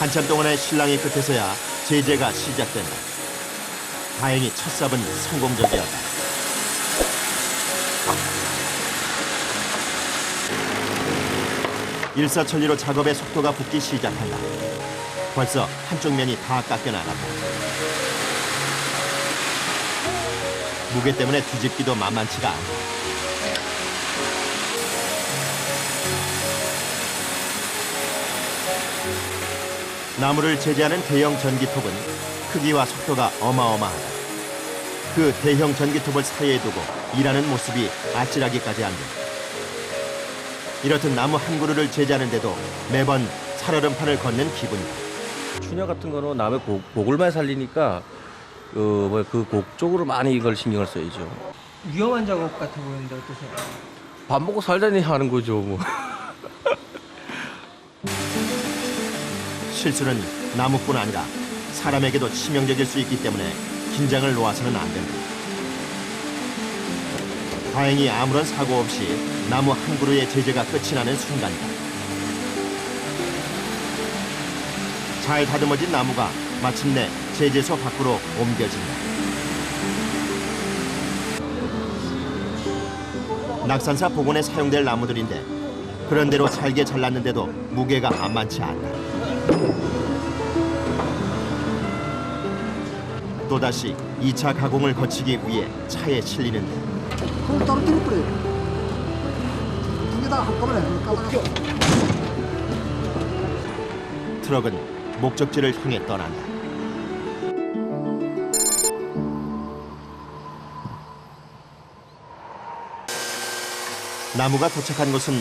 한참 동안의 신랑의 끝에서야 제재가 시작된다. 다행히 첫 삽은 성공적이었다. 일사천리로 작업의 속도가 붙기 시작한다. 벌써 한쪽 면이 다 깎여나간다. 무게 때문에 뒤집기도 만만치가 않다. 나무를 제재하는 대형 전기톱은 크기와 속도가 어마어마하다. 그 대형 전기톱을 사이에 두고 일하는 모습이 아찔하기까지 한다. 이렇듯 나무 한 그루를 제재하는데도 매번 살얼음판을 걷는 기분이다. 추녀 같은 거는 남의 곡을 많이 살리니까 그 곡 쪽으로 많이 이걸 신경을 써야죠. 위험한 작업 같아 보이는데 어떠세요? 밥 먹고 살자니 하는 거죠 뭐. 실수는 나무뿐 아니라 사람에게도 치명적일 수 있기 때문에 긴장을 놓아서는 안 된다. 다행히 아무런 사고 없이 나무 한 그루의 제재가 끝이 나는 순간이다. 잘 다듬어진 나무가 마침내 제재소 밖으로 옮겨진다. 낙산사 복원에 사용될 나무들인데 그런대로 잘게 잘랐는데도 무게가 만만치 않다. 또다시 2차 가공을 거치기 위해 차에 실리는데 그걸 떨어뜨려 버려요. 두 개 다 한꺼번에 까다가. 트럭은 목적지를 향해 떠난다. 나무가 도착한 곳은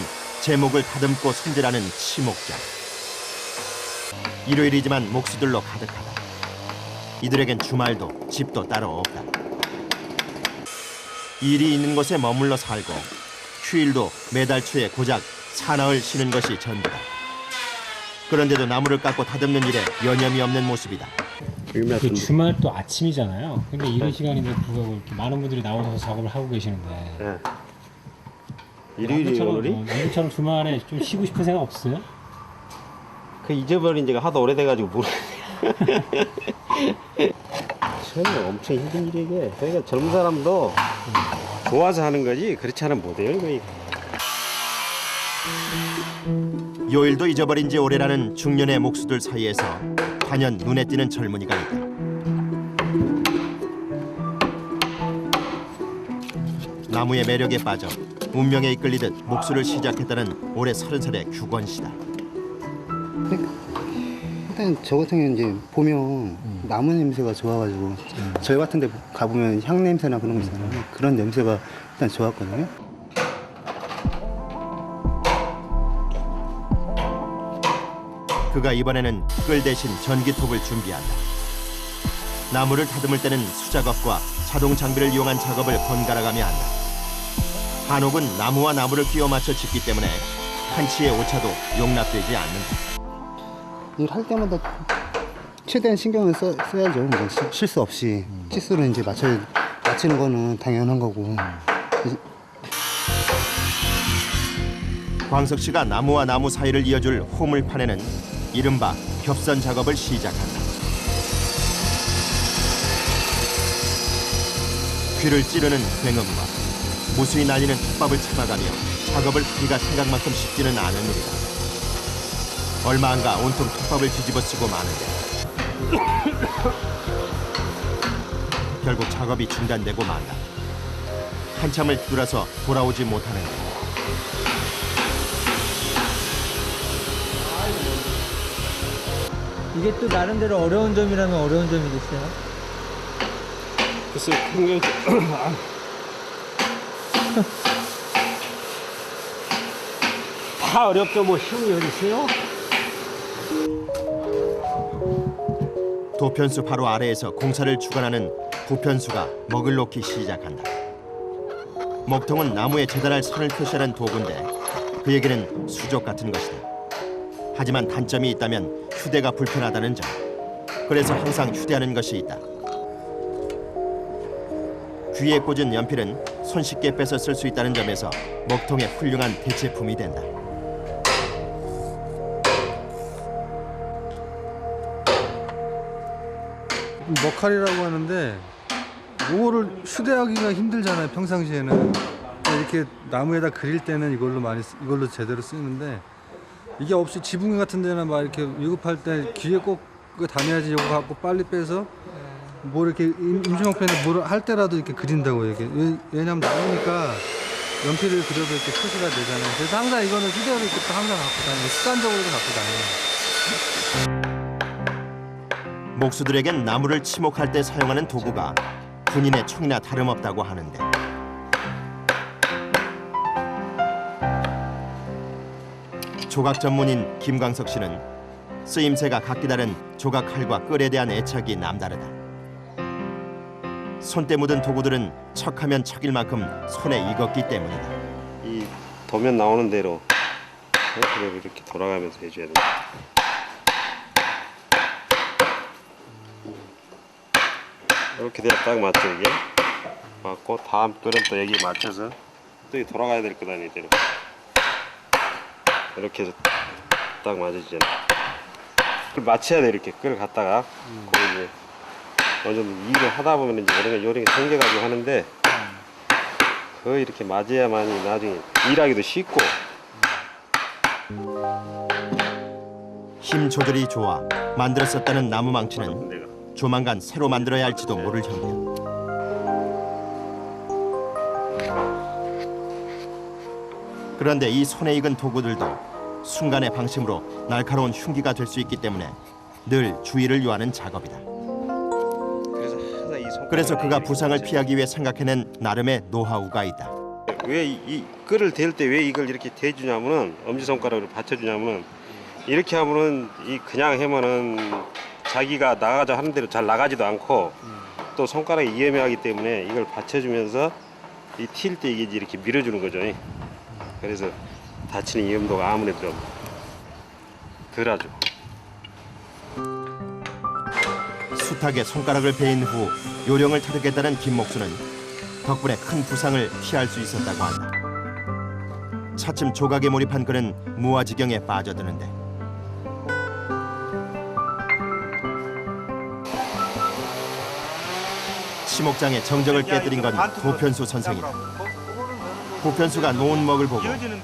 제목을 다듬고 손질하는 치목장. 일요일이지만 목수들로 가득하다. 이들에겐 주말도 집도 따로 없다. 일이 있는 곳에 머물러 살고 휴일도 매달 초에 고작 사나흘 쉬는 것이 전부다. 그런데도 나무를 깎고 다듬는 일에 여념이 없는 모습이다. 그 주말 또 아침이잖아요. 근데 이런 시간인데 불구하고 이렇게 많은 분들이 나오셔서 작업을 하고 계시는데 네. 일요일이 오늘이? 남들처럼 주말에 좀 쉬고 싶은 생각 없어요? 그 잊어버린 지가 하도 오래돼가지고 모르겠어요. 처음에 엄청 힘든 일이 이게. 그러니까 젊은 사람도 좋아서 하는 거지 그렇지 않으면 못해요 이거. 요일도 잊어버린 지 오래라는 중년의 목수들 사이에서 단연 눈에 띄는 젊은이가 있다. 나무의 매력에 빠져 운명에 이끌리듯 목수를 시작했다는 올해 30살의 규건 씨다. 일단 저 같은 경우는 이제 보면 나무 냄새가 좋아가지고 저희 같은 데 가보면 향 냄새나 그런 거 있잖아요. 그런 냄새가 일단 좋았거든요. 그가 이번에는 끌 대신 전기톱을 준비한다. 나무를 다듬을 때는 수작업과 자동 장비를 이용한 작업을 번갈아가며 한다. 한옥은 나무와 나무를 끼워 맞춰 짓기 때문에 한치의 오차도 용납되지 않는다. 일할 때마다 최대한 신경을 써야죠. 뭐 실수 없이. 치수를 이제 맞추는 거는 당연한 거고. 광석 씨가 나무와 나무 사이를 이어줄 호물판에는 이른바 겹선 작업을 시작한다. 귀를 찌르는 굉음과 무수히 날리는 톱밥을 참아가며 작업을 하기가 생각만큼 쉽지는 않은 일이다. 얼마 안가 온통 톱밥을 뒤집어 쓰고 마는데 결국 작업이 중단되고 만다. 한참을 뒤돌아서 돌아오지 못하는데 이게 또 나름대로 어려운 점이라면 어려운 점이 있어요? 글쎄 큰 게. 다 어렵죠. 뭐 쉬운 게 어디 있어요? 도편수 바로 아래에서 공사를 주관하는 부편수가 먹을 놓기 시작한다. 먹통은 나무에 재단할 선을 표시하는 도구인데 그에게는 수족 같은 것이다. 하지만 단점이 있다면 휴대가 불편하다는 점. 그래서 항상 휴대하는 것이 있다. 귀에 꽂은 연필은 손쉽게 빼서 쓸 수 있다는 점에서 먹통의 훌륭한 대체품이 된다. 먹칼이라고 하는데 이거를 휴대하기가 힘들잖아요. 평상시에는 이렇게 나무에다 그릴 때는 이걸로 제대로 쓰는데 이게 없이 지붕 같은 데나 막 이렇게 위급할 때 귀에 꼭 그거 다녀야지 이거 갖고 빨리 빼서 뭐 이렇게 임시방편에 뭘 할 때라도 이렇게 그린다고 이게 왜냐면 나무니까 연필을 그려도 이렇게 표시가 되잖아요. 그래서 항상 이거는 휴대로 이렇게 또 항상 갖고 다니고 습관적으로도 갖고 다녀요. 목수들에겐 나무를 치목할 때 사용하는 도구가 군인의 총이나 다름없다고 하는데 조각 전문인 김광석 씨는 쓰임새가 각기 다른 조각칼과 끌에 대한 애착이 남다르다. 손때 묻은 도구들은 척하면 척일 만큼 손에 익었기 때문이다. 이 도면 나오는 대로 이렇게 돌아가면서 해줘야 돼. 이렇게 돼야 딱 맞죠 이게. 맞고 다음 끈은 또 여기 맞춰서 또 이게 돌아가야 될 거다 이대로. 이렇게 해서 딱 맞아지잖아. 그걸 맞춰야 돼 이렇게 끈을 갖다가. 그리고 이제 어느 정도 일을 하다 보면 이제 이런 게 요령이 생겨가지고 하는데 거의 이렇게 맞아야만이 나중에 일하기도 쉽고. 힘 조절이 좋아 만들었었다는 나무 망치는 내가 조만간 새로 만들어야 할지도 모를 형편. 그런데 이 손에 익은 도구들도 순간의 방심으로 날카로운 흉기가 될 수 있기 때문에 늘 주의를 요하는 작업이다. 그래서 항상 이 손가락을 그래서 그가 이렇게 부상을 맞춰요. 피하기 위해 생각해낸 나름의 노하우가 있다. 왜 이 끈을 댈 때 왜 이걸 이렇게 대주냐면은 엄지손가락으로 받쳐주냐면은 이렇게 하면은 이 그냥 하면은 자기가 나가자 하는 대로 잘 나가지도 않고 또 손가락이 위험하기 때문에 이걸 받쳐주면서 이 튈 때 이게 이렇게 밀어주는 거죠. 그래서 다치는 위험도가 아무래도 덜하죠. 숱하게 손가락을 베인 후 요령을 터득했다는 김목수는 덕분에 큰 부상을 피할 수 있었다고 한다. 차츰 조각에 몰입한 그는 무아지경에 빠져드는데 치목장의 정적을 깨뜨린 건 도편수 선생이다. 도편수가 놓은 먹을 보고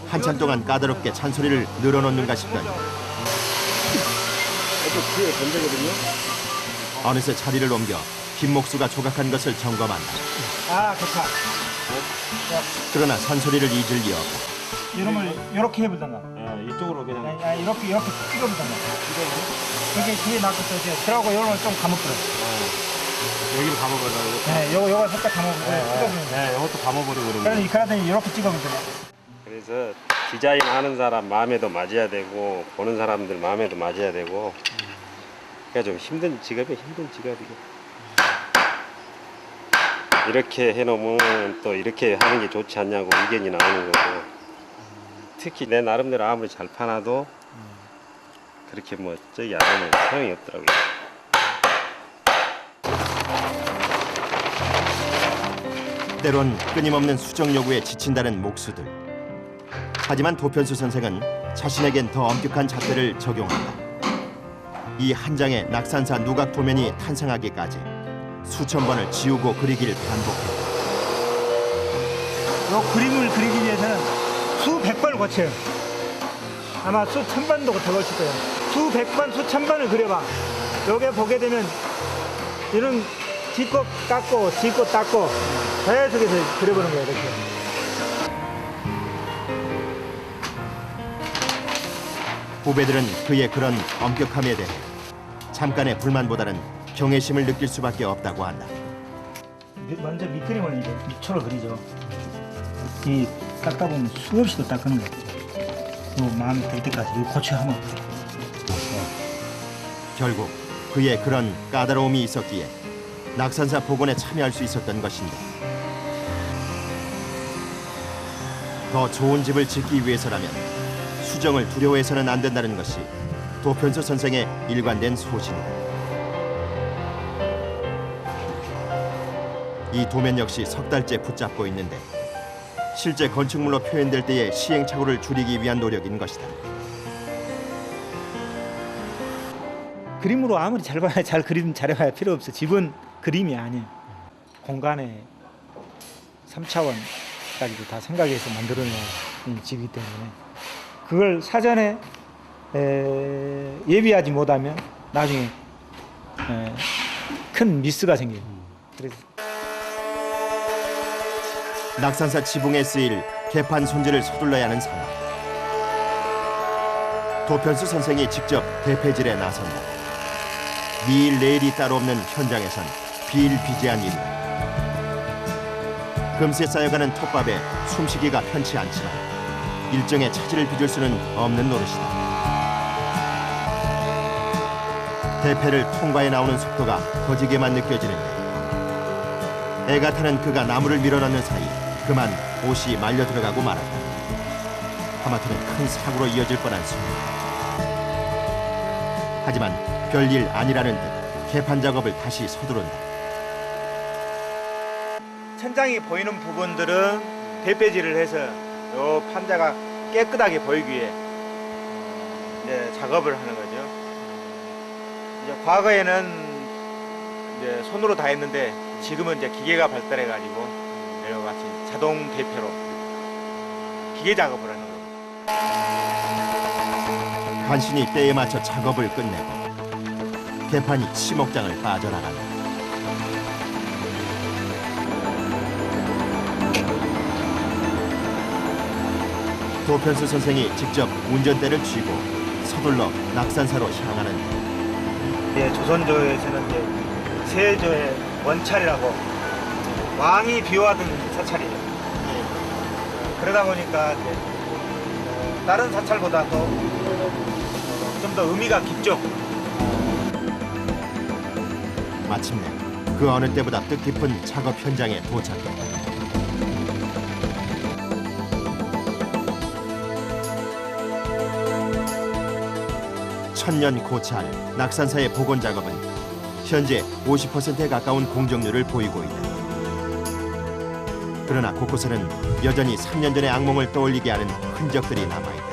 한참 동안 까다롭게 잔소리를 늘어놓는가 싶더니 어느새 자리를 옮겨 김목수가 조각한 것을 점검한다. 아, 좋다. 그러나 잔소리를 잊을 리 없다. 이름을 이렇게 해보던가. 이쪽으로 그냥 이렇게 찍어보던가. 이게 뒤에 놔뒀어. 그러고 이거는 좀 감아버려. 여기를 감아버려요. 네, 요거 살짝 감아버려. 찍어보면 돼. 네, 이것도 감아버리고 그러면. 그래서 그러더니 이렇게 찍으면 돼. 그래서 디자인 하는 사람 마음에도 맞아야 되고 보는 사람들 마음에도 맞아야 되고 그러니까 좀 힘든 직업이야. 이렇게 해놓으면 또 이렇게 하는 게 좋지 않냐고 의견이 나오는 거고 특히 내 나름대로 아무리 잘 파놔도 그렇게 뭐 저기 안 하면 소용이 없더라고요. 때론 끊임없는 수정 요구에 지친다는 목수들. 하지만 도편수 선생은 자신에겐 더 엄격한 잣대를 적용한다. 이 한 장의 낙산사 누각 도면이 탄생하기까지 수천 번을 지우고 그리기를 반복했다. 요 그림을 그리기 위해서는 수백 번을 거쳐요. 아마 수천 번도 더 걸칠 거예요. 수백 번, 수천 번을 그려봐. 여기 보게 되면 이런 짚고 깎고 짚고 닦고 계속해서 그려보는 거예요. 이렇게. 후배들은 그의 그런 엄격함에 대해 잠깐의 불만보다는 경외심을 느낄 수밖에 없다고 한다. 먼저 밑그림을 이제 밑초를 그리죠. 이 닦다 보면 수없이도 닦는 거죠. 마음에 들 때까지 고쳐 하면 결국 그의 그런 까다로움이 있었기에 낙산사 복원에 참여할 수 있었던 것인데 더 좋은 집을 짓기 위해서라면 수정을 두려워해서는 안 된다는 것이 도편수 선생의 일관된 소신이다. 이 도면 역시 석 달째 붙잡고 있는데 실제 건축물로 표현될 때의 시행착오를 줄이기 위한 노력인 것이다. 그림으로 아무리 잘 봐야 잘 그림 잘해봐야 필요 없어. 집은 그림이 아니에요. 공간의 3차원까지도 다 생각해서 만들어낸 집이기 때문에 그걸 사전에 예비하지 못하면 나중에 큰 미스가 생겨요. 그래서 낙산사 지붕에 쓰일 개판 손질을 서둘러야 하는 상황. 도편수 선생이 직접 대패질에 나선다. 미일 내일이 따로 없는 현장에선 비일비재한 일이다. 금세 쌓여가는 톱밥에 숨쉬기가 편치 않지만 일정의 차질을 빚을 수는 없는 노릇이다. 대패를 통과해 나오는 속도가 더디게만 느껴지는데 애가 타는 그가 나무를 밀어넣는 사이 그만 옷이 말려 들어가고 말았다. 하마터면 큰 사고로 이어질 뻔한 순간. 하지만 별일 아니라는 듯 개판 작업을 다시 서두른다. 천장이 보이는 부분들은 대패질을 해서 요 판자가 깨끗하게 보이기 위해 이제 작업을 하는 거죠. 이제 과거에는 이제 손으로 다 했는데 지금은 이제 기계가 발달해 가지고 이와 같이 자동 대패로 기계 작업을 하는 거예요. 간신히 때에 맞춰 작업을 끝내고 개판이 치목장을 빠져나간다. 도편수 선생이 직접 운전대를 쥐고 서둘러 낙산사로 향하는데 조선조에서는 이제 세조의 원찰이라고 왕이 비호하던 사찰이에요. 그러다 보니까 이제 다른 사찰보다도 좀 더 의미가 깊죠. 마침내 그 어느 때보다 뜻깊은 작업 현장에 도착했다. 천년 고찰 낙산사의 복원 작업은 현재 50%에 가까운 공정률을 보이고 있다. 그러나 곳곳에는 여전히 3년 전의 악몽을 떠올리게 하는 흔적들이 남아있다.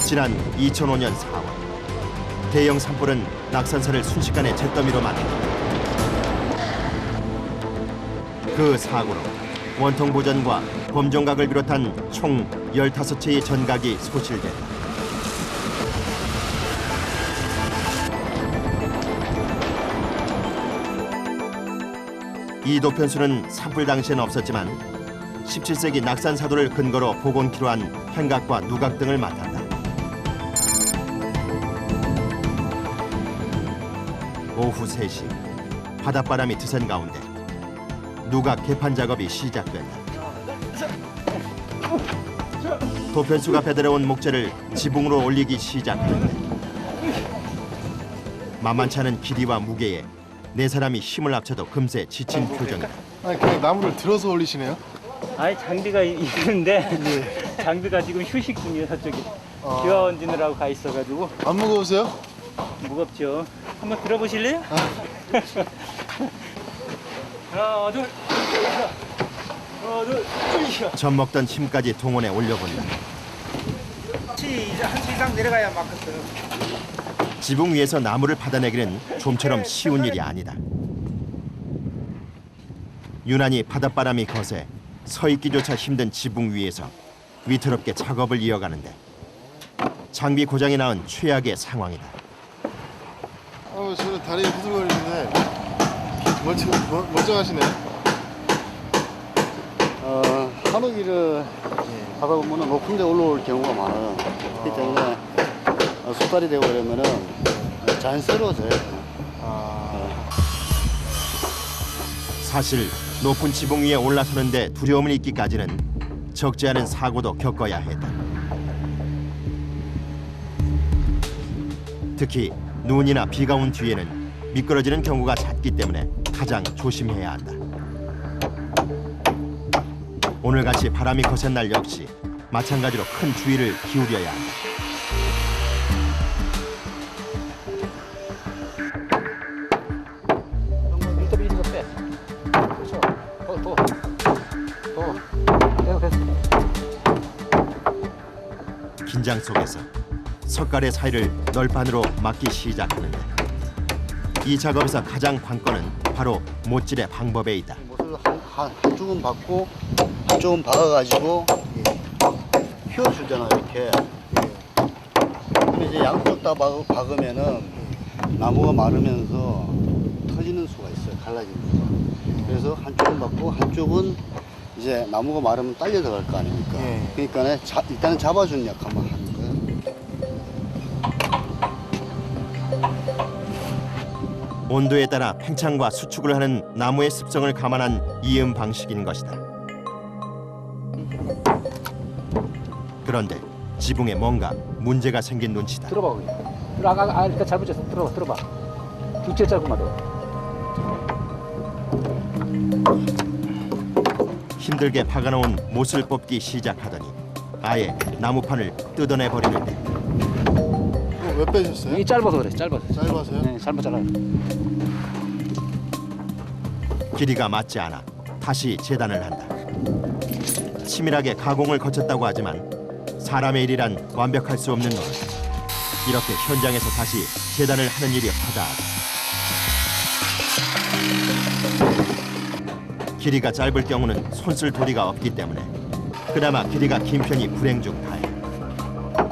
지난 2005년 4월 대형 산불은 낙산사를 순식간에 잿더미로 만든다. 그 사고로 원통 보전과 범종각을 비롯한 총 15채의 전각이 소실됐다. 이 도편수는 산불 당시엔 없었지만 17세기 낙산사도를 근거로 복원키로 한 행각과 누각 등을 맡았다. 오후 3시 바닷바람이 드센 가운데 누각 개판 작업이 시작된다. 도편수가 배달해온 목재를 지붕으로 올리기 시작하는데 만만치 않은 길이와 무게에 네 사람이 힘을 합쳐도 금세 지친 표정이다. 아니 그냥 나무를 들어서 올리시네요? 아니 장비가 있는데 장비가 지금 휴식 중이에요. 저쪽에 기와 원진으라고 가 있어가지고. 안 무거우세요? 무겁죠. 한번 들어보실래요? 하나 둘 하나 둘. 젖먹던 힘까지 동원해 올려본다. 한 치 이상 내려가야 맞거든. 지붕 위에서 나무를 받아내기는 좀처럼 쉬운 일이 아니다. 유난히 바닷바람이 거세 서 있기조차 힘든 지붕 위에서 위태롭게 작업을 이어가는데 장비 고장이 낳은 최악의 상황이다. 저는 다리가 후들거리는데 멀쩡하시네. 하루 길을 하다 보면 높은 데 올라올 경우가 많아요. 그렇기 때문에 숫달이 되고 그러면은 자연스러워져요. 사실 높은 지붕 위에 올라서는데 두려움을 잊기까지는 적지 않은 사고도 겪어야 했다. 특히 눈이나 비가 온 뒤에는 미끄러지는 경우가 잦기 때문에 가장 조심해야 한다. 오늘같이 바람이 거센 날 역시 마찬가지로 큰 주의를 기울여야 한다. 긴장 속에서 석가래 사이를 널판으로 막기 시작하는데 이 작업에서 가장 관건은 바로 못질의 방법에 있다. 못을 한쪽은 박고 한쪽은 박아가지고 휘어주잖아요 이렇게. 근데 이제 양쪽 다 박으면은 나무가 마르면서 터지는 수가 있어요. 갈라지는 수가. 그래서 한쪽은 박고 한쪽은 이제 나무가 마르면 딸려 들어갈 거 아닙니까? 그러니까 일단은 잡아주는 역할만 하는 거예요. 온도에 따라 팽창과 수축을 하는 나무의 습성을 감안한 이음 방식인 것이다. 그런데 지붕에 뭔가 문제가 생긴 눈치다. 들어봐 거기. 일단 잘 붙였어. 들어봐. 두째 짧구만 너. 힘들게 박아놓은 못을 뽑기 시작하더니 아예 나무판을 뜯어내 버리는데 왜 빼셨어요? 이 짧아서 그래. 짧아서요? 네, 잘못 잘라요. 길이가 맞지 않아 다시 재단을 한다. 치밀하게 가공을 거쳤다고 하지만 사람의 일이란 완벽할 수 없는 것. 이렇게 현장에서 다시 재단을 하는 일이 허다하다. 길이가 짧을 경우는 손쓸 도리가 없기 때문에 그나마 길이가 긴 편이 불행 중 다행.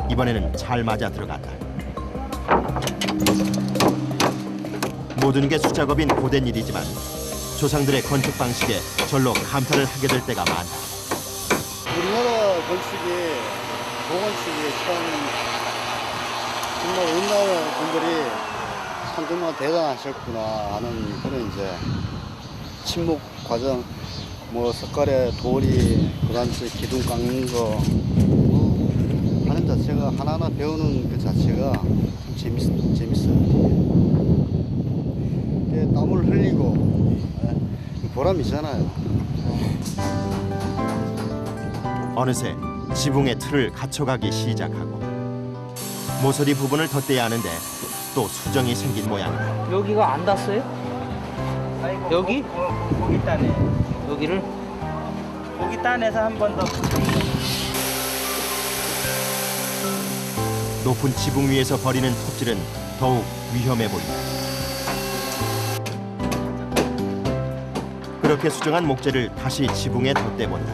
이번에는 잘 맞아 들어갔다. 모든 게 수작업인 고된 일이지만 조상들의 건축 방식에 절로 감탄을 하게 될 때가 많다. 우리나라 건축이 도건축이 정말 옛날 분들이 참 정말 대단하셨구나 하는 그런 이제 침묵 과정, 뭐 석가래 돌이 그다음에 기둥 깎는 거 하는 자체가 하나하나 배우는 그 자체가 참 재밌어요. 땀을 흘리고 보람이잖아요. 어느새 지붕의 틀을 갖춰가기 시작하고 모서리 부분을 덧대야 하는데 또 수정이 생긴 모양이다. 여기가 안 닿았어요? 여기? 고기 따네. 여기를? 고기 따내서 한 번 더. 높은 지붕 위에서 벌이는 톱질은 더욱 위험해 보인다. 그렇게 수정한 목재를 다시 지붕에 덧대본다.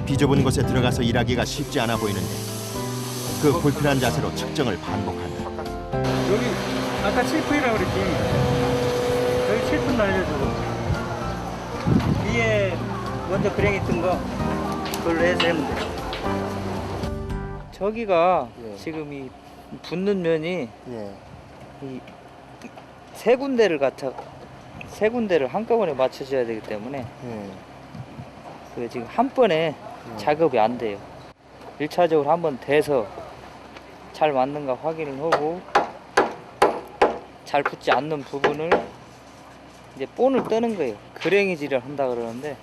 비좁은 곳에 들어가서 일하기가 쉽지 않아 보이는데 그 불편한 자세로 측정을 반복한다. 여기 아까 7푼이라고 그랬지. 여기 7푼 날려주고 위에 먼저 그랭이 뜬 거 그걸로 해서 하면 돼. 저기가 지금 이 붙는 면이 이 세 군데를 한꺼번에 맞춰줘야 되기 때문에 그 지금 한 번에 작업이 안 돼요. 1차적으로 한번 대서 잘 맞는가 확인을 하고 잘 붙지 않는 부분을 이제 본을 뜨는 거예요. 그랭이질을 한다 그러는데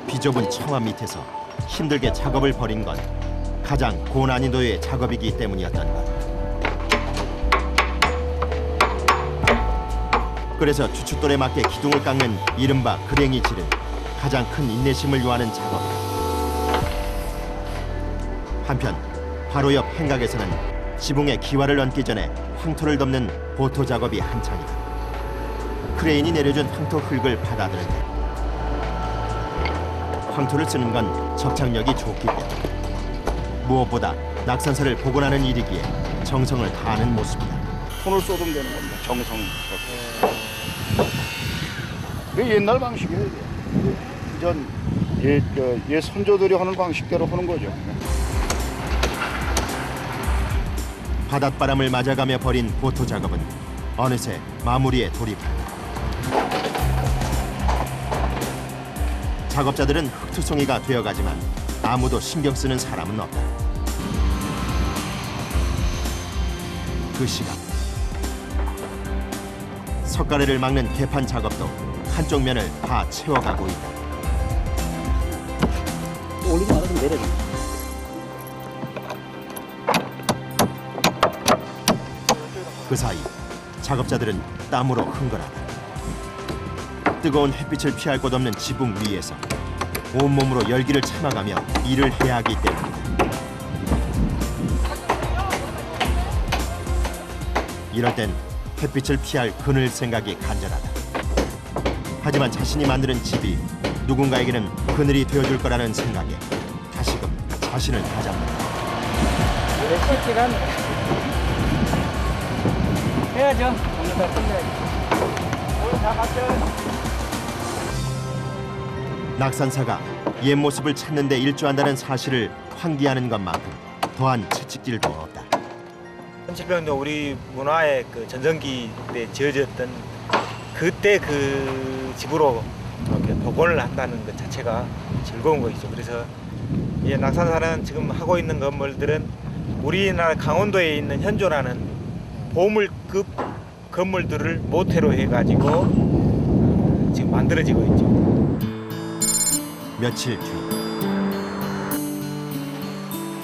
비좁은 처마 밑에서 힘들게 작업을 벌인 건 가장 고난이도의 작업이기 때문이었던 것. 그래서 주춧돌에 맞게 기둥을 깎는 이른바 그랭이질은 가장 큰 인내심을 요하는 작업이다. 한편 바로 옆 행각에서는 지붕에 기와를 얹기 전에 황토를 덮는 보토 작업이 한창이다. 크레인이 내려준 황토 흙을 받아들인다. 황토를 쓰는 건 접착력이 좋기 때문에 무엇보다 낙산사를 복원하는 일이기에 정성을 다하는 모습이다. 손을 쏟으면 되는 겁니다. 정성. 그 옛날 방식이에요. 옛 선조들이 하는 방식대로 하는 거죠. 바닷바람을 맞아가며 벌인 보토 작업은 어느새 마무리에 돌입한다. 작업자들은 흙투성이가 되어가지만 아무도 신경 쓰는 사람은 없다. 그 시각 석가래를 막는 개판 작업도 한쪽 면을 다 채워가고 있다. 올리지 말아서 내려줘. 그 사이 작업자들은 땀으로 흥건하다. 뜨거운 햇빛을 피할 곳 없는 지붕 위에서 온몸으로 열기를 참아가며 일을 해야 하기 때문이다. 이럴 땐 햇빛을 피할 그늘 생각이 간절하다. 하지만 자신이 만드는 집이 누군가에게는 그늘이 되어줄 거라는 생각에 다시금 자신을 다잡는다. 몇 시간 해야죠. 오늘 다 끝내야지. 오늘 다 맞죠. 낙산사가 옛 모습을 찾는 데 일조한다는 사실을 환기하는 것만큼 더한 채찍질도 없다. 37년도 우리 문화의 그 전성기 때 지어졌던 그때 그 집으로 이렇게 복원을 한다는 것 자체가 즐거운 것이죠. 그래서 이 낙산사는 지금 하고 있는 건물들은 우리나라 강원도에 있는 현존하는 보물급 건물들을 모태로 해가지고 지금 만들어지고 있죠. 며칠 뒤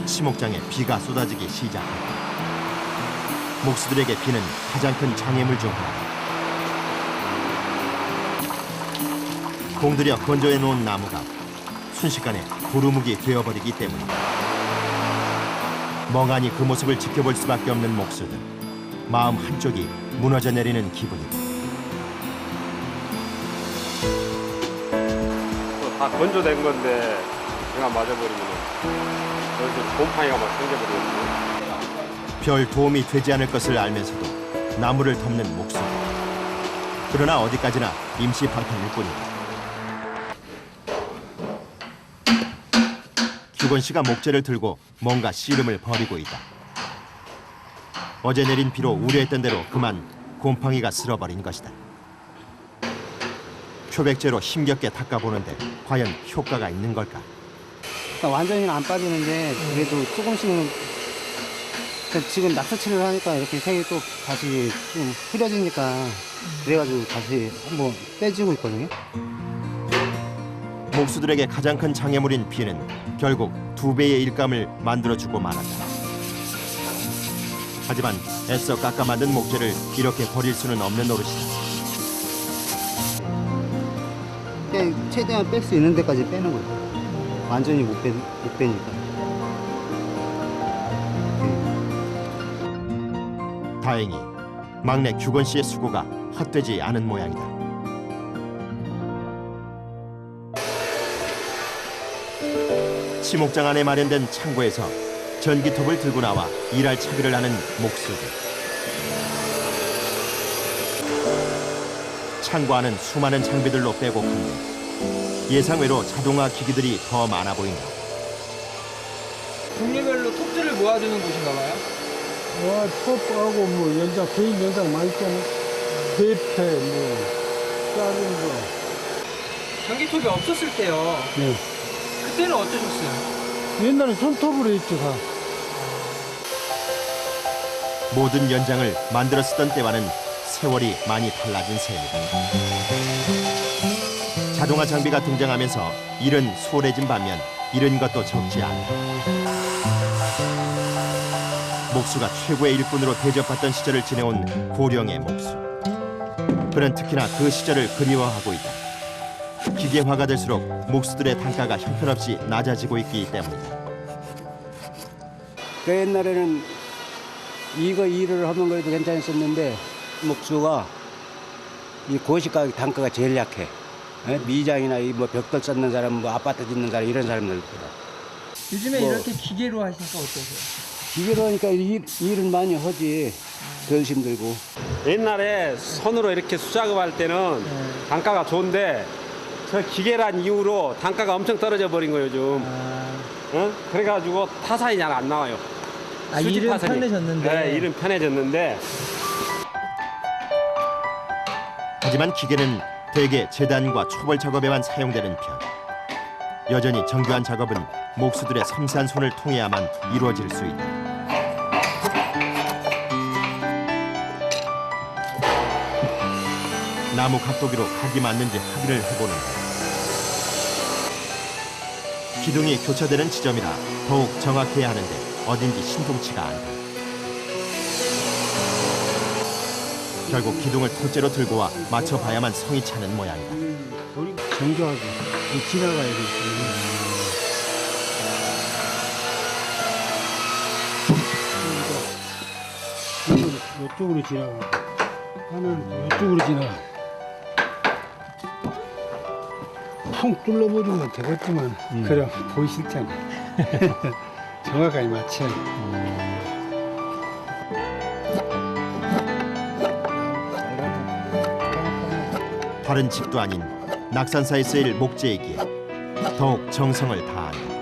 치목장에 비가 쏟아지기 시작했다. 목수들에게 비는 가장 큰 장애물 중 하나. 공들여 건조해 놓은 나무가 순식간에 도루묵이 되어버리기 때문이다. 멍하니 그 모습을 지켜볼 수밖에 없는 목수들. 마음 한쪽이 무너져 내리는 기분이다. 다 건조된 건데 비가 맞아버리면 여기서 곰팡이가 막 생겨버리거든요. 별 도움이 되지 않을 것을 알면서도 나무를 덮는 목수들. 그러나 어디까지나 임시 방편일 뿐이다. 규건 씨가 목재를 들고 뭔가 씨름을 벌이고 있다. 어제 내린 비로 우려했던 대로 그만 곰팡이가 쓸어버린 것이다. 표백제로 힘겹게 닦아보는데 과연 효과가 있는 걸까? 그러니까 완전히는 안 빠지는데 그래도 조금씩은 지금 낙서칠을 하니까 이렇게 색이 또 다시 좀 흐려지니까 그래가지고 다시 한번 빼지고 있거든요. 목수들에게 가장 큰 장애물인 비는 결국 2배의 일감을 만들어주고 말았다. 하지만 애써 깎아 만든 목재를 이렇게 버릴 수는 없는 노릇이다. 그냥 최대한 뺄 수 있는 데까지 빼는 거예요. 완전히 못 빼니까. 다행히 막내 규건 씨의 수고가 헛되지 않은 모양이다. 치목장 안에 마련된 창고에서 전기톱을 들고 나와 일할 차비를 하는 목수들. 창고 안은 수많은 장비들로 빼곡한데 예상외로 자동화 기기들이 더 많아 보인다. 종류별로 톱들을 모아두는 곳인가 봐요? 톱하고 뭐 연장, 개인 연장 많이 있잖아. 대패, 뭐, 다른 거. 전기톱이 없었을 때요. 네. 그때는 어떠셨어요? 옛날에 손톱으로 했죠, 다. 모든 연장을 만들어 쓰던 때와는 세월이 많이 달라진 셈이다. 자동화 장비가 등장하면서 일은 수월해진 반면 잃은 것도 적지 않다. 목수가 최고의 일꾼으로 대접받던 시절을 지내온 고령의 목수. 그는 특히나 그 시절을 그리워하고 있다. 기계화가 될수록 목수들의 단가가 형편없이 낮아지고 있기 때문이다. 그 옛날에는 이거 일을 하면 그래도 괜찮았었는데 목수가 이 고시가격 단가가 제일 약해. 미장이나 이 뭐 벽돌 쌓는 사람, 뭐 아파트 짓는 사람 이런 사람들보다. 요즘에 뭐, 이렇게 기계로 하시니까 어떠세요? 기계로 하니까 일은 많이 하지. 덜 힘들고. 옛날에 손으로 이렇게 수작업할 때는 단가가 좋은데 저 기계란 이후로 단가가 엄청 떨어져 버린 거예요 요즘. 어? 그래가지고 타산이 잘 안 나와요. 일은 타산이. 편해졌는데. 네, 일은 편해졌는데. 하지만 기계는 대개 재단과 초벌 작업에만 사용되는 편. 여전히 정교한 작업은 목수들의 섬세한 손을 통해야만 이루어질 수 있다. 나무 각도기로 각이 맞는지 확인을 해보는 것. 기둥이 교차되는 지점이라 더욱 정확해야 하는데 어딘지 신통치가 않다. 결국 기둥을 통째로 들고 와 맞춰봐야만 성이 차는 모양이다. 정교하게 지나가야 돼. 이쪽으로 지나가고 하나는 이쪽으로 지나가. 푹 뚫어버리면 되겠지만 그냥 보기 싫잖아. 정확하게 맞춰. 다른 집도 아닌 낙산사에 쓰일 목재이기에 더욱 정성을 다한다.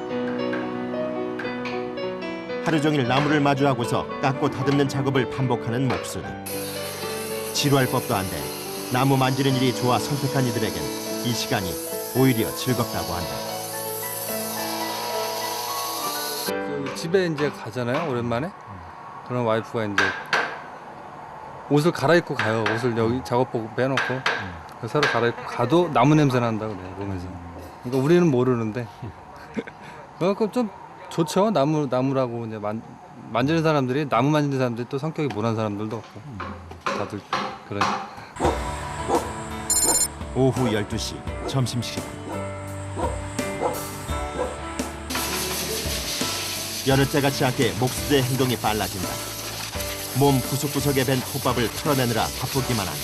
하루 종일 나무를 마주하고서 깎고 다듬는 작업을 반복하는 목수들. 지루할 법도 한데 나무 만지는 일이 좋아 선택한 이들에겐 이 시간이 오히려 즐겁다고 한다. 그 집에 이제 가잖아요, 오랜만에. 그럼 와이프가 이제 옷을 갈아입고 가요. 옷을 여기 작업복 빼놓고 새로 갈아입고 가도 나무 냄새 난다 그래요, 보면서. 그러니까 우리는 모르는데. 그럼 좀 좋죠. 나무라고 이제 만지는 사람들이, 나무 만지는 사람들이 또 성격이 모난 사람들도 없고. 다들 그래. 오후 12시 점심시간. 여느 때 같지 않게 목수들의 행동이 빨라진다. 몸 구석구석에 밴 톱밥을 털어내느라 바쁘기만 한다.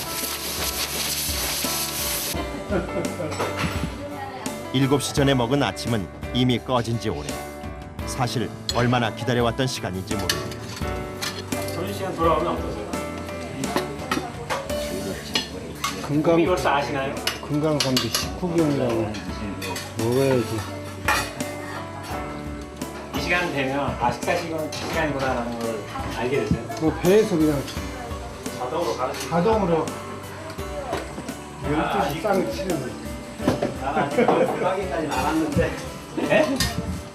7시 전에 먹은 아침은 이미 꺼진 지 오래. 사실 얼마나 기다려왔던 시간인지 모른다. 점심시간 돌아오면 어떠세요? 건강 벌써 아시나요? 건강상비 식후경이라고 먹어야지. 이 시간 되면 식사 시간이구나라는 걸 알게 되세요? 뭐 배에서 그냥 자동으로 가르치고 자동으로 12시 쌍 치는 거지. 그까지는 안 왔는데. 네?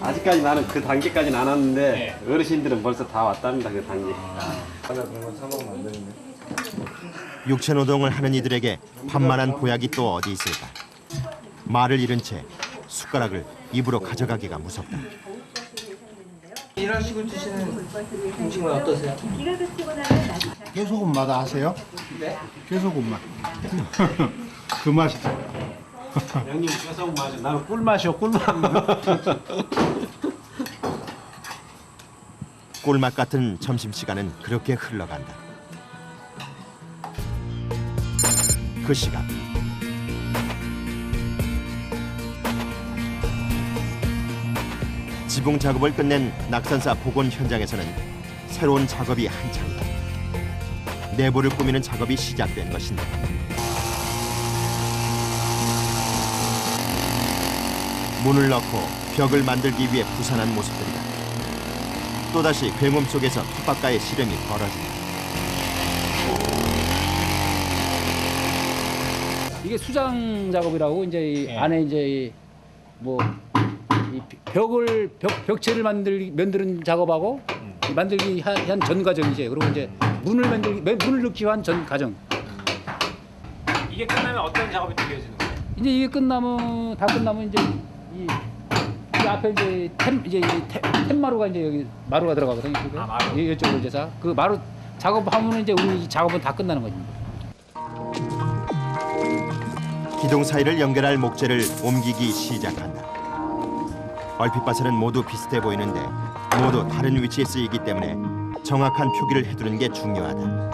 아직까지 나는 그 단계까지는 안 왔는데 어르신들은 벌써 다 왔답니다, 그 단계. 육체노동을 하는 이들에게 반만한 보약이 또 어디 있을까. 말을 잃은 채 숟가락을 입으로 가져가기가 무섭다. 일하시고 드시는 음식은 어떠세요? 깨소금 맛 아세요? 네? 깨소금 맛. 그 맛이죠. 형님 깨소금 맛이 나는 꿀맛이요, 꿀맛. 꿀맛 같은 점심시간은 그렇게 흘러간다. 그 시간. 지붕 작업을 끝낸 낙산사 복원 현장에서는 새로운 작업이 한창이다. 내부를 꾸미는 작업이 시작된 것인데 문을 넣고 벽을 만들기 위해 부산한 모습들이다. 또다시 굉음 속에서 톱밥과의 씨름이 벌어진다. 이게 수장 작업이라고 이제 이 안에 이제 뭐 이 벽체를 만드는 작업하고 만들기 한 전 과정이지. 그리고 이제 문을 넣기 위한 전 과정. 이게 끝나면 어떤 작업이 느껴지는 거예요? 이제 이게 다 끝나면 이제 이 앞에 이제 템마루가 이제 여기 마루가 들어가거든요. 마루. 이쪽으로 이제 그 마루 작업하면 이제 우리 작업은 다 끝나는 겁니다. 기둥 사이를 연결할 목재를 옮기기 시작한다. 얼핏 봐서는 모두 비슷해 보이는데 모두 다른 위치에 쓰이기 때문에 정확한 표기를 해두는 게 중요하다.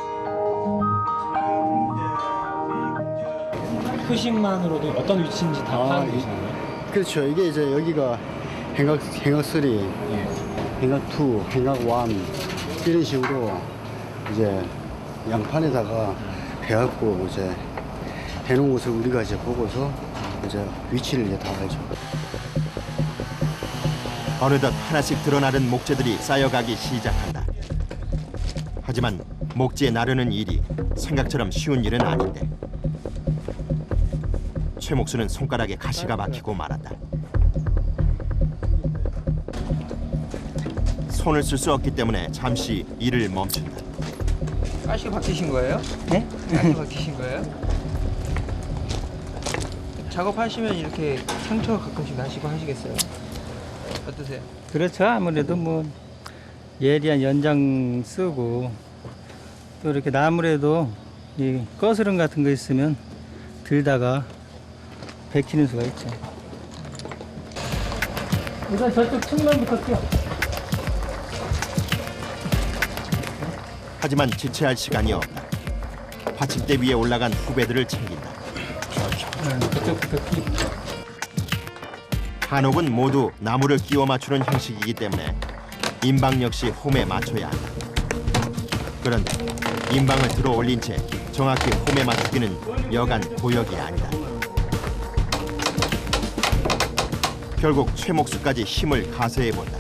표식만으로도 어떤 위치인지 다 파악이 되시나요? 그렇죠. 이게 이제 여기가 행각 3, 행각 2, 행각 1 이런 식으로 이제 양판에다가 해갖고 이제 해놓은 것을 우리가 이제 보고서 이제 위치를 이제 다 알죠. 어느덧 하나씩 드러나는 목재들이 쌓여가기 시작한다. 하지만 목재 나르는 일이 생각처럼 쉬운 일은 아닌데 최 목수는 손가락에 가시가 박히고 말았다. 손을 쓸 수 없기 때문에 잠시 일을 멈춘다. 가시가 박히신 거예요? 네? 가시 박히신 거예요? 작업하시면 이렇게 상처가 가끔씩 나시고 하시겠어요? 어떠세요? 그렇죠. 아무래도 뭐 예리한 연장 쓰고 또 이렇게 나무래도 이 거스름 같은 거 있으면 들다가 베끼는 수가 있죠. 일단 저쪽 측면부터 뛰어. 하지만 지체할 시간이 없다. 받침대 위에 올라간 후배들을 챙긴다. 한옥은 모두 나무를 끼워 맞추는 형식이기 때문에 인방 역시 홈에 맞춰야 한다. 그런데 인방을 들어 올린 채 정확히 홈에 맞추기는 여간 고역이 아니다. 결국 최목수까지 힘을 가세해 본다.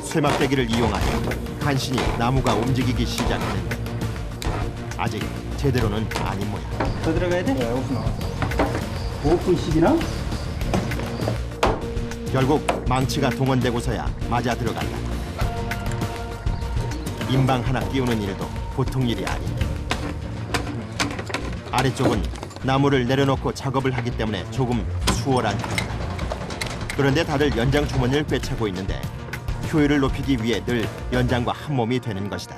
쇠막대기를 이용하여 간신히 나무가 움직이기 시작하는데 아직 제대로는 아닌 모양. 더 들어가야 돼? 네, 5분씩이나? 결국 망치가 동원되고서야 맞아 들어간다. 인방 하나 끼우는 일도 보통 일이 아닌데 아래쪽은 나무를 내려놓고 작업을 하기 때문에 조금 수월한 편이다. 그런데 다들 연장 주머니를 꿰차고 있는데 효율을 높이기 위해 늘 연장과 한 몸이 되는 것이다.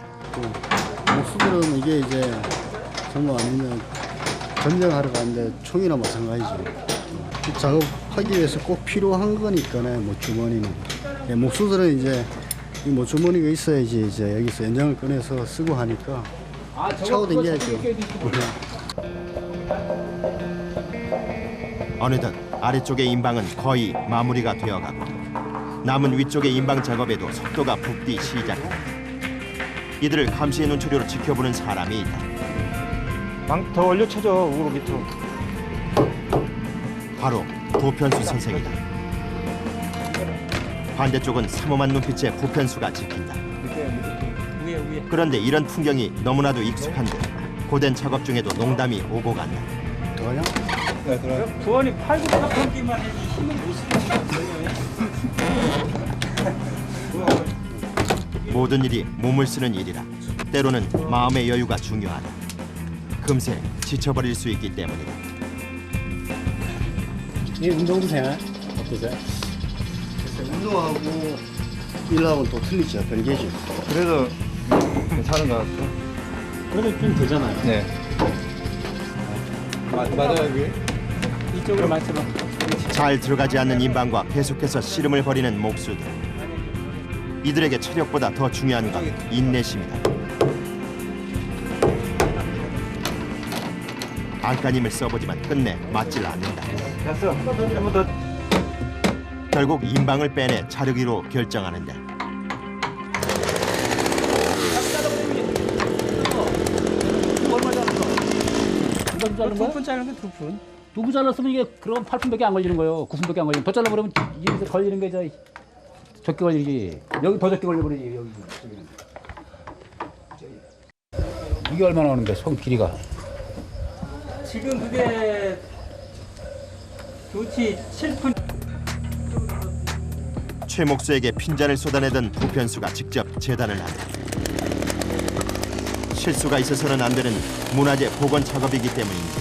목수들은 이게 이제 정말 아니면 전쟁하러 가는데 총이나 마찬가지죠. 이 작업하기 위해서 꼭 필요한 거니까네, 뭐 주머니는. 예, 목수들은 이제 이 뭐 주머니가 있어야지 이제 여기서 연장을 꺼내서 쓰고 하니까 차고 댕겨야죠. 어느덧 아래쪽의 인방은 거의 마무리가 되어가고 남은 위쪽의 인방 작업에도 속도가 붙기 시작한다. 이들을 감시의 눈초리로 지켜보는 사람이 있다. 망 더 올려쳐줘, 우로 밑으로. 바로 부편수 선생이다. 반대쪽은 삼엄한 눈빛의 부편수가 지킨다. 그런데 이런 풍경이 너무나도 익숙한 듯 고된 작업 중에도 농담이 오고 간다. 들어가냐? 네, 들어가요. 부원이 팔굽혀 펴기만 해도 힘을 못 쓰는 거예요. 모든 일이 몸을 쓰는 일이라 때로는 마음의 여유가 중요하다. 금세 지쳐버릴 수 있기 때문이다. 이 운동도 되나? 어떠세요? 운동하고 일하고는 또 틀리죠. 별개죠. 그래도 괜찮은 것 같아요. 그래도 좀 되잖아요. 네. 맞아요, 그게? 이쪽으로 맞춰봐. 잘 들어가지 않는 인방과 계속해서 씨름을 벌이는 목수들. 이들에게 체력보다 더 중요한 건 인내심이다. 안간힘을 써보지만 끝내 맞질 않는다. 됐어. 한번 더. 결국 인방을 빼내 자르기로 결정하는데 얼마 잘랐어? 이거 자른 거야? 2분 자른 게 2분. 2분 잘랐으면 이게 그럼 8분밖에 안 걸리는 거예요. 9분밖에 안 걸리면 더 잘라버리면 여기서 걸리는 게 적게 걸리지. 여기 더 적게 걸려버리지. 여기 이게 얼마나 오는데 손 길이가? 지금 그게 좋지 7분. 최 목수에게 핀잔을 쏟아내던 부편수가 직접 재단을 한다. 실수가 있어서는 안 되는 문화재 복원 작업이기 때문인지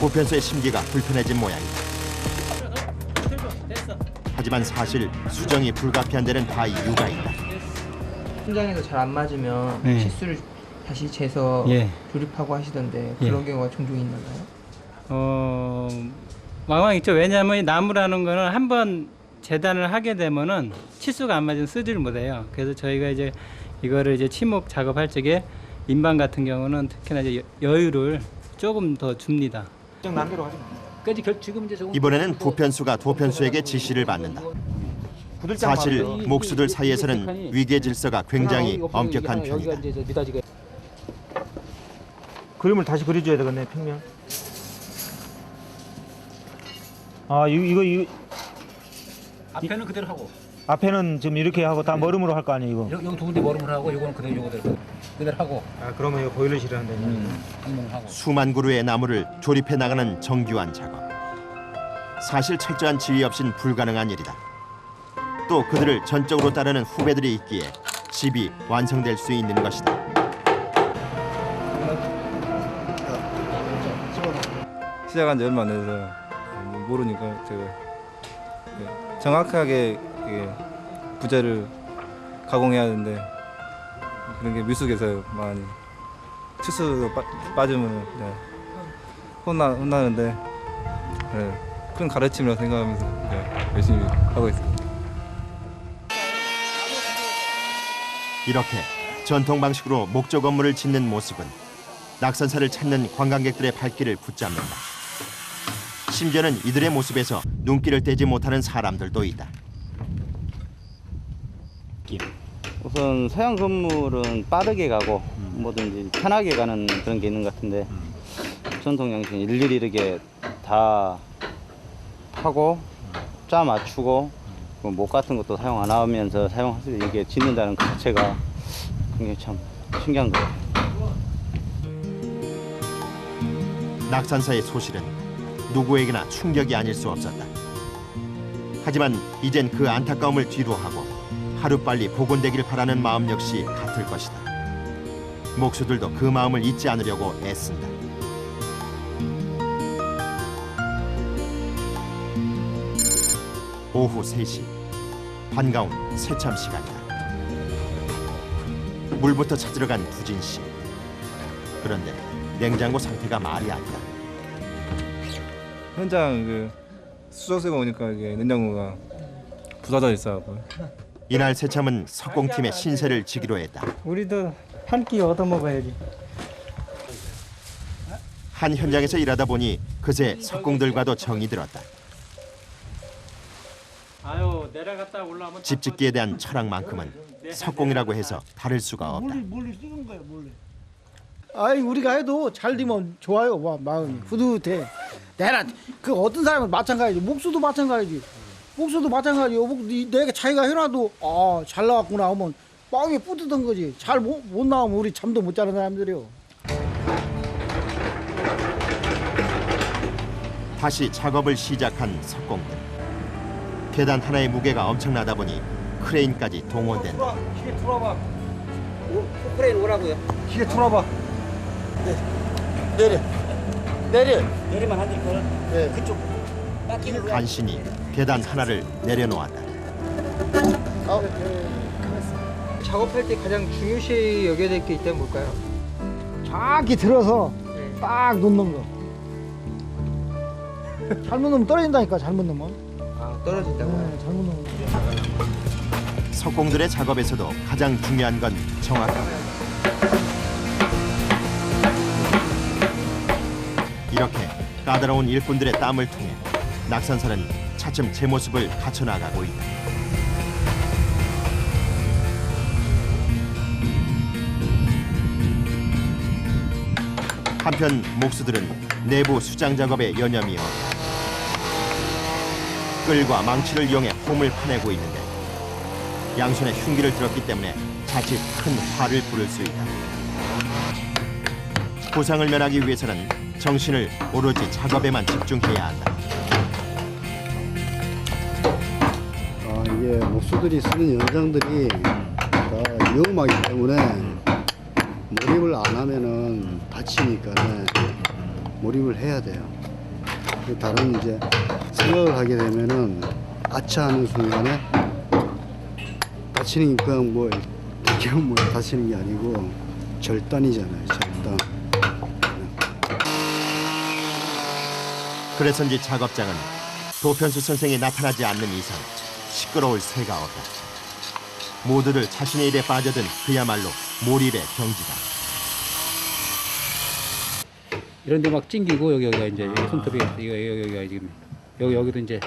부편수의 심기가 불편해진 모양이다. 하지만 사실 수정이 불가피한 데는 다 이유가 있다. 현장에서 잘 안 맞으면 네. 치수를 다시 재서 조립하고 하시던데 그런 경우가 종종 있나요? 왕왕 있죠. 왜냐하면 이 나무라는 거는 한번 재단을 하게 되면은 치수가 안 맞으면 쓰지를 못해요. 그래서 저희가 이제 이거를 이제 치목 작업할 적에 인방 같은 경우는 특히나 이제 여유를 조금 더 줍니다. 남대로 가지. 지금 이제 이번에는 부편수가 도편수에게 지시를 받는다. 사실 목수들 사이에서는 위계 질서가 굉장히 엄격한 편이다. 그림을 다시 그려줘야 되겠네, 평면. 아, 이거 앞에는 그대로 하고 앞에는 지금 이렇게 하고 다 머름으로 할 거 아니에요, 이거? 여기 두 군데 머름을 하고 이거는 그대로 하고. 아, 그러면 이거 보일러실을 한다. 하고. 수만 그루의 나무를 조립해 나가는 정교한 작업. 사실 철저한 지휘 없인 불가능한 일이다. 또 그들을 전적으로 따르는 후배들이 있기에 집이 완성될 수 있는 것이다. 시작한 지 얼마 안 돼서 모르니까 제가 정확하게 부재를 가공해야 하는데 그런 게 미숙해서 많이 치수 빠지면 혼나는데 큰 가르침이라고 생각하면서 열심히 하고 있습니다. 이렇게 전통 방식으로 목조 건물을 짓는 모습은 낙선사를 찾는 관광객들의 발길을 붙잡는다. 심지어는 이들의 모습에서 눈길을 떼지 못하는 사람들도 있다. 우선 서양 건물은 빠르게 가고 뭐든지 편하게 가는 그런 게 있는 것 같은데 전통 양식은 일일이 이렇게 다 하고 짜 맞추고 목 같은 것도 사용 안 하면서 사용할 수 있게 짓는다는 것 자체가 굉장히 참 신기한 것 같아요. 낙산사의 소실은 누구에게나 충격이 아닐 수 없었다. 하지만 이젠 그 안타까움을 뒤로하고 하루빨리 복원되길 바라는 마음 역시 같을 것이다. 목수들도 그 마음을 잊지 않으려고 애쓴다. 오후 3시, 반가운 새참 시간이다. 물부터 찾으러 간 부진 씨. 그런데 냉장고 상태가 말이 아니다. 현장 그 수저새가 오니까 이게 냉장고가 부서져 있어갖고. 이날 새참은 석공팀의 신세를 지기로 했다. 우리도 한 끼 얻어 먹어야지. 한 현장에서 일하다 보니 그새 석공들과도 정이 들었다. 아유 내려갔다 올라오면 집 짓기에 대한 철학만큼은 석공이라고 해서 다를 수가 없다. 몰래 쓰는 거야 몰래. 아이 우리가 해도 잘 되면 좋아요. 와, 마음이 뿌듯해. 내가 그 어떤 사람은 마찬가지지. 목수도 마찬가지지. 목수도 마찬가지요. 내가 자기가 해놔도 잘 나왔구나 하면 마음이 뿌듯한 거지. 잘 못 나오면 우리 잠도 못 자는 사람들이요. 다시 작업을 시작한 석공들. 계단 하나의 무게가 엄청나다 보니 크레인까지 동원된다. 기계 틀어봐. 크레인 오라고요. 기계 틀어봐. 내려. 내리면 안 될 거야. 네. 그쪽. 간신히 계단 하나를 내려놓았다. 작업할 때 가장 중요시 여겨야 될 게 있다면 뭘까요? 정확히 들어서 딱 놓는 거. 잘못 놓으면 떨어진다니까. 잘못 놓으면. 떨어진다고요? 네, 잘못 놓으면. 석공들의 작업에서도 가장 중요한 건 정확함. 이렇게 까다로운 일꾼들의 땀을 통해 낙선사는 차츰 제 모습을 갖춰나가고 있다. 한편 목수들은 내부 수장 작업에 여념이 없다. 끌과 망치를 이용해 홈을 파내고 있는데 양손에 흉기를 들었기 때문에 자칫 큰 화를 부를 수 있다. 부상을 면하기 위해서는 정신을 오로지 작업에만 집중해야 한다. 이게 목수들이 쓰는 연장들이 다 위험하기 때문에 몰입을 안 하면은 다치니까 몰입을 해야 돼요. 다른 이제 생각을 하게 되면은 아차하는 순간에 다치니까 뭐 이렇게 뭐 다치는 게 아니고 절단이잖아요. 절단. 그래서인지 작업장은 도편수 선생이 나타나지 않는 이상 시끄러울 새가 없다. 모두들 자신의 일에 빠져든 그야말로 몰입의 경지다. 이런데 막 찡기고 여기가 이제 손톱이 여기가 지금 여기도 이제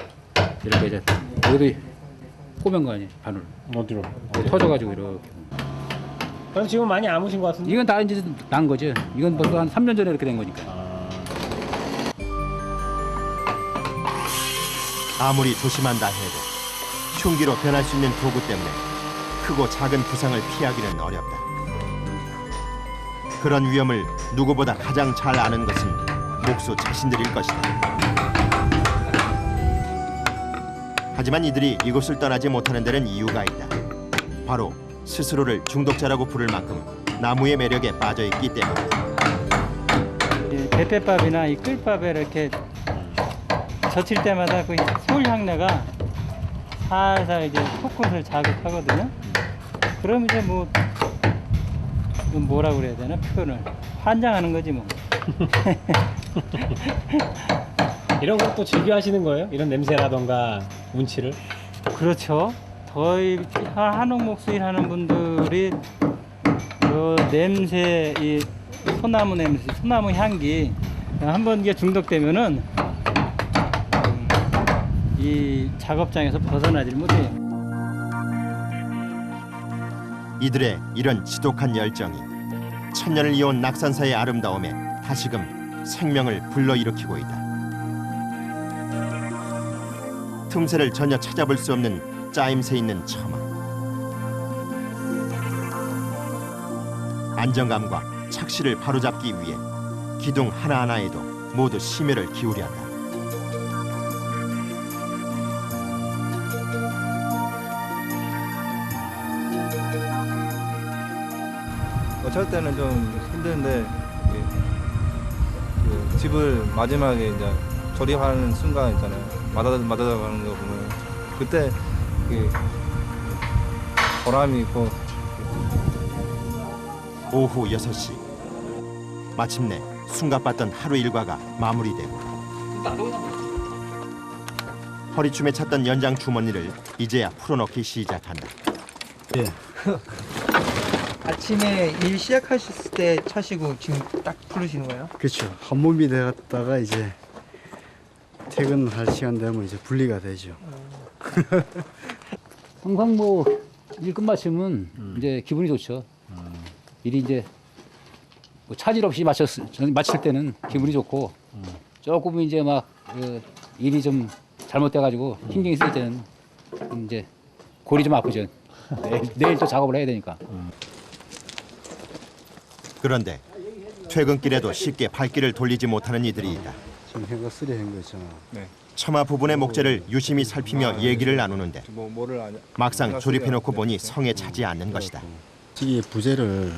이렇게 이제 여기도 꼬맨 거 아니에요 바늘 어디로? 터져가지고 이렇게. 그럼 지금 많이 아무신 것 같은데? 이건 다 이제 난 거죠. 이건 벌써 한 3년 전에 이렇게 된 거니까. 아무리 조심한다 해도 흉기로 변할 수 있는 도구 때문에 크고 작은 부상을 피하기는 어렵다. 그런 위험을 누구보다 가장 잘 아는 것은 목수 자신들일 것이다. 하지만 이들이 이곳을 떠나지 못하는 데는 이유가 있다. 바로 스스로를 중독자라고 부를 만큼 나무의 매력에 빠져 있기 때문이다. 대패밥이나 이 끌밥에 이렇게 젖힐 때마다 그 솔 향내가 살살 이제 코끝을 자극하거든요. 그럼 이제 뭐라 그래야 되나 표현을 환장하는 거지 뭐. 이런 것도 즐겨 하시는 거예요? 이런 냄새라던가 운치를? 그렇죠. 저희 한옥 목수일 하는 분들이 냄새, 이 소나무 냄새, 소나무 향기 한번 이게 중독되면은 이 작업장에서 벗어나질 못해요. 이들의 이런 지독한 열정이 천년을 이어온 낙산사의 아름다움에 다시금 생명을 불러일으키고 있다. 틈새를 전혀 찾아볼 수 없는 짜임새 있는 처마. 안정감과 착시를 바로잡기 위해 기둥 하나하나에도 모두 심혈을 기울여 한다. 어쩔 때는 좀 힘든데 그 집을 마지막에 이제 조립하는 순간 있잖아요. 맞아가는 거 보면 그때 보람이 있고. 오후 6시 마침내 숨가빴던 하루 일과가 마무리되고 허리춤에 찼던 연장 주머니를 이제야 풀어넣기 시작한다. 예. 아침에 일 시작하셨을 때 차시고 지금 딱 풀으시는 거예요? 그렇죠. 한 몸이 되었다가 이제 퇴근할 시간 되면 이제 분리가 되죠. 항상 뭐 일 끝마치면 이제 기분이 좋죠. 일이 이제 뭐 차질 없이 마칠 때는 기분이 좋고 조금 이제 막 일이 좀 잘못돼가지고 신경이 쓰일 때는 이제 골이 좀 아프죠. 내일 또 작업을 해야 되니까. 그런데 퇴근길에도 쉽게 발길을 돌리지 못하는 이들이 있다. 지금 해가 쓰려진 거 있잖아. 네. 처마 부분의 목재를 유심히 살피며 얘기를 나누는데 막상 조립해놓고 보니 성에 차지 않는 것이다. 이 부재를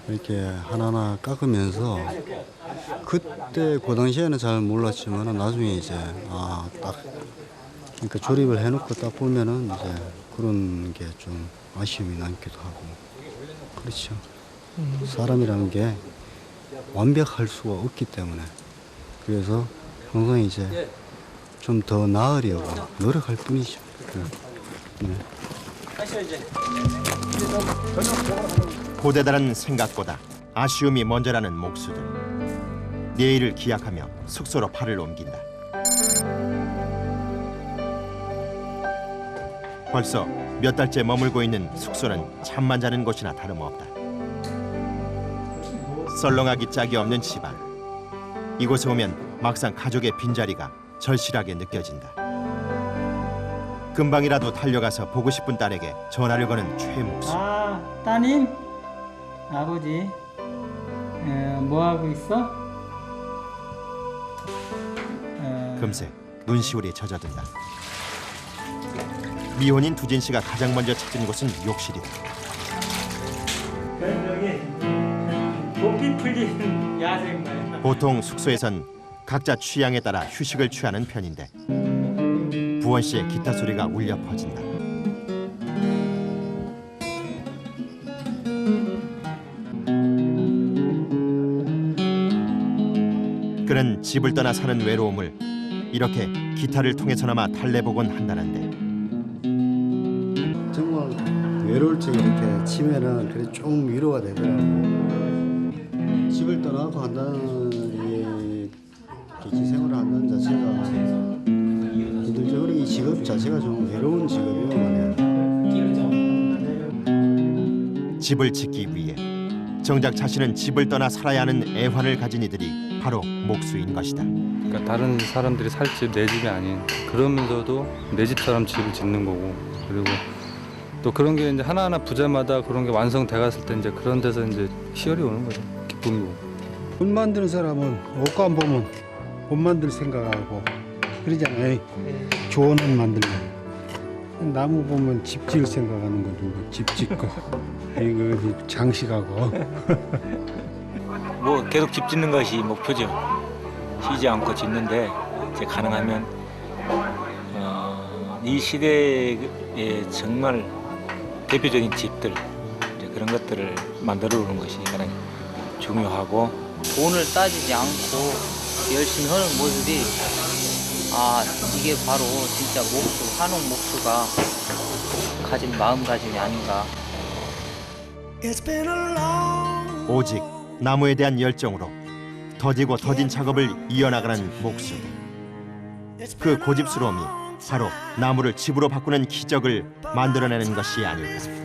이렇게 하나하나 깎으면서 그때 그 당시에는 잘 몰랐지만 나중에 이제 딱 그러니까 조립을 해놓고 딱 보면은 이제 그런 게 좀 아쉬움이 남기도 하고 그렇죠. 사람이라는 게 완벽할 수가 없기 때문에 그래서 항상 이제 좀 더 나으려고 노력할 뿐이죠. 네. 고대다른 생각보다 아쉬움이 먼저라는 목수들. 내일을 기약하며 숙소로 팔을 옮긴다. 벌써 몇 달째 머물고 있는 숙소는 잠만 자는 곳이나 다름없다. 썰렁하기 짝이 없는 집안. 이곳에 오면 막상 가족의 빈자리가 절실하게 느껴진다. 금방이라도 달려가서 보고 싶은 딸에게 전화를 거는 최 목수. 따님, 아버지, 뭐 하고 있어? 금세 눈시울이 젖어든다. 미혼인 두진 씨가 가장 먼저 찾은 곳은 욕실이다. 여기 복귀 풀리는 야생마을. 보통 숙소에선 각자 취향에 따라 휴식을 취하는 편인데 부원 씨의 기타 소리가 울려 퍼진다. 그는 집을 떠나 사는 외로움을 이렇게 기타를 통해서나마 달래보곤 한다는데 정말 외로울 적에 이렇게 치면은 그래 좀 위로가 되더라고. 집을 떠나고 한다는 이 기생활을 한다는 자체가 기술적으로 이 직업 자체가 좀 외로운 직업이에요, 말이야. 집을 짓기 위해 정작 자신은 집을 떠나 살아야 하는 애환을 가진 이들이 바로 목수인 것이다. 그러니까 다른 사람들이 살 집 내 집이 아닌 그러면서도 내 집처럼 집을 짓는 거고 그리고 또 그런 게 이제 하나하나 부재마다 그런 게 완성돼 갔을 때 이제 그런 데서 이제 희열이 오는 거죠. 기쁨이고. 옷 만드는 사람은 옷감 보면 옷 만들 생각하고 그러잖아요. 좋은 옷 만들면 나무 보면 집 지을 생각하는 거죠. 집 짓고 이거 장식하고. 뭐 계속 집 짓는 것이 목표죠. 쉬지 않고 짓는데 이제 가능하면 이 시대에 정말 대표적인 집들 이제 그런 것들을 만들어 오는 것이 가장 중요하고 돈을 따지지 않고 열심히 하는 모습이 아, 이게 바로 진짜 목수, 한옥 목수가 가진 마음가짐이 아닌가. 오직 나무에 대한 열정으로 더디고 더딘 작업을 이어나가는 목수들. 그 고집스러움이 바로 나무를 집으로 바꾸는 기적을 만들어내는 것이 아닐까.